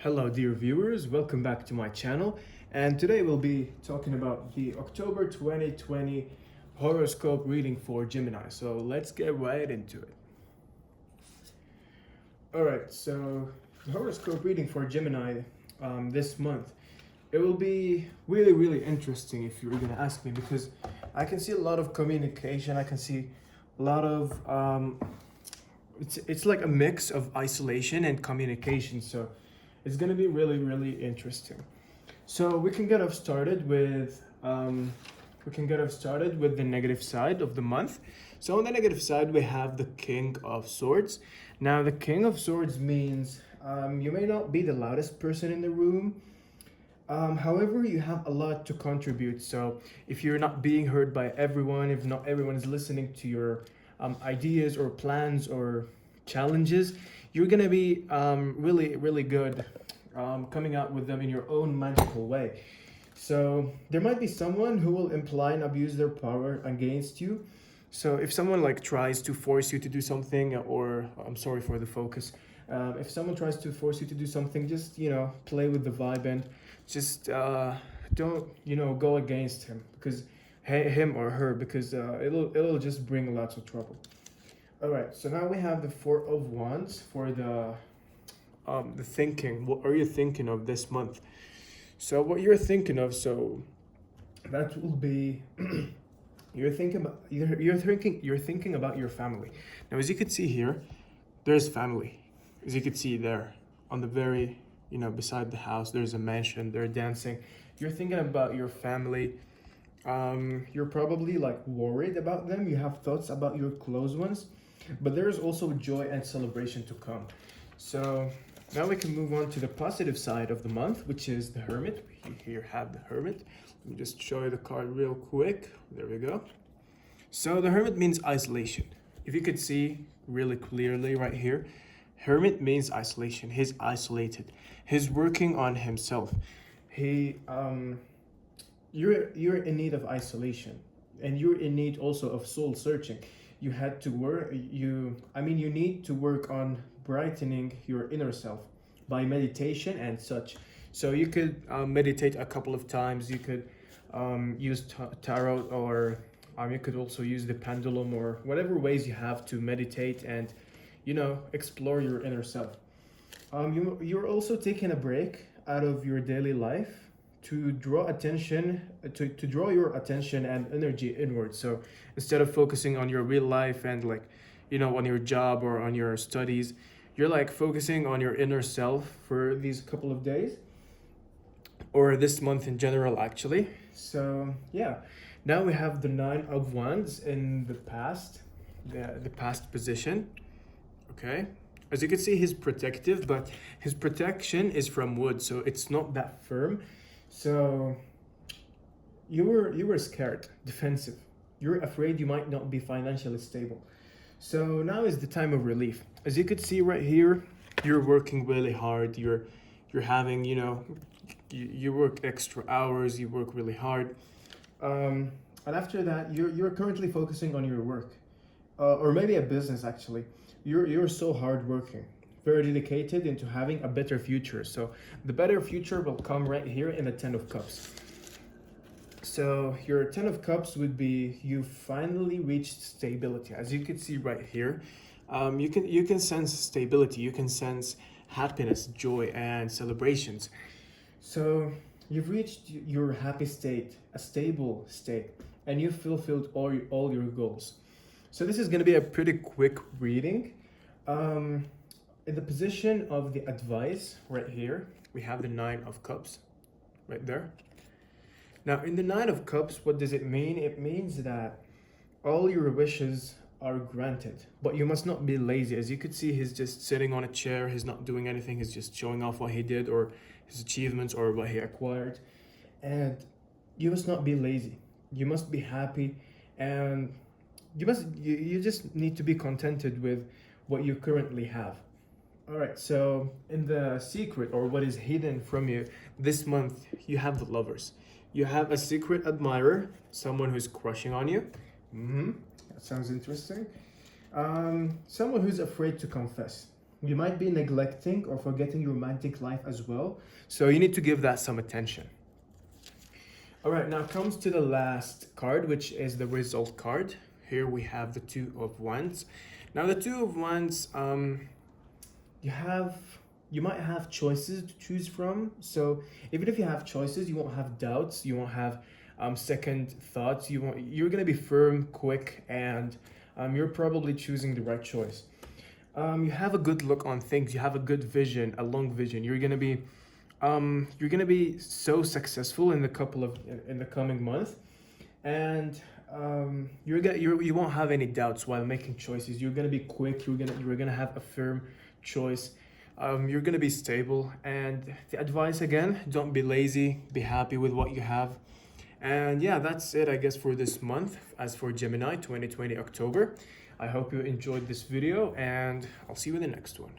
Hello dear viewers, welcome back to my channel, and today we'll be talking about the October 2020 horoscope reading for Gemini. So let's get right into it. Alright, so the horoscope reading for Gemini this month, it will be really interesting if you're gonna ask me, because I can see a lot of communication. I can see a lot of it's like a mix of isolation and communication. So it's gonna be really interesting. So we can get off started with the negative side of the month. So on the negative side, we have the King of Swords. Now the King of Swords means you may not be the loudest person in the room. However, you have a lot to contribute. So if you're not being heard by everyone, if not everyone is listening to your ideas or plans or challenges, you're gonna be really good coming out with them in your own magical way. So there might be someone who will imply and abuse their power against you. So if someone like tries to force you to do something, or I'm sorry for the focus, if someone tries to force you to do something, just play with the vibe and just don't go against him, because him or her, because it'll just bring lots of trouble. All right, so now we have the Four of Wands for the thinking. What are you thinking of this month? So what you're thinking of, so that will be you're thinking about your family. Now, as you can see here, there's family. As you can see there on the very beside the house, there's a mansion. They're dancing. You're thinking about your family. You're probably like worried about them. You have thoughts about your close ones, but there's also joy and celebration to come. So now we can move on to the positive side of the month, which is the Hermit. We here have the Hermit. Let me just show you the card real quick. There we go. So the Hermit means isolation. If you could see really clearly right here, Hermit means isolation. He's isolated. He's working on himself. You're in need of isolation, and you're in need also of soul searching. You had to work. You need to work on brightening your inner self by meditation and such. So you could meditate a couple of times. You could use tarot, or you could also use the pendulum, or whatever ways you have to meditate and explore your inner self. You're also taking a break out of your daily life to draw your attention and energy inward. So instead of focusing on your real life and on your job or on your studies, you're like focusing on your inner self for these couple of days, or this month in general actually. So yeah, now we have the Nine of Wands in the past, the past position. Okay, as you can see, he's protective, but his protection is from wood, so it's not that firm. So you were scared, defensive. You're afraid you might not be financially stable. So now is the time of relief. As you could see right here, you're working really hard. You're having you work extra hours. You work really hard, and after that, you're currently focusing on your work, or maybe a business actually. You're so hardworking, very dedicated into having a better future. So the better future will come right here in the Ten of Cups. So your Ten of Cups would be you finally reached stability. As you can see right here, you can sense stability. You can sense happiness, joy, and celebrations. So you've reached your happy state, a stable state, and you've fulfilled all your goals. So this is going to be a pretty quick reading. In the position of the advice right here, we have the Nine of Cups right there. Now in the Nine of Cups, what does it mean? It means that all your wishes are granted, but you must not be lazy. As you could see, he's just sitting on a chair. He's not doing anything. He's just showing off what he did, or his achievements, or what he acquired. And you must not be lazy. You must be happy, and you just need to be contented with what you currently have. All right, so in the secret, or what is hidden from you this month, you have the Lovers. You have a secret admirer, someone who's crushing on you. That sounds interesting. Someone who's afraid to confess. You might be neglecting or forgetting your romantic life as well. So you need to give that some attention. All right, now comes to the last card, which is the result card. Here we have the Two of Wands. Now the Two of Wands, you might have choices to choose from. So even if you have choices, you won't have doubts. You won't have second thoughts. You're gonna be firm, quick, and you're probably choosing the right choice. You have a good look on things. You have a good vision, a long vision. You're gonna be so successful in the coming month, and you won't have any doubts while making choices. You're gonna be quick. You're gonna have a firm choice. You're gonna be stable. And the advice again: don't be lazy. Be happy with what you have. And yeah, that's it, I guess, for this month. As for Gemini 2020 October, I hope you enjoyed this video, and I'll see you in the next one.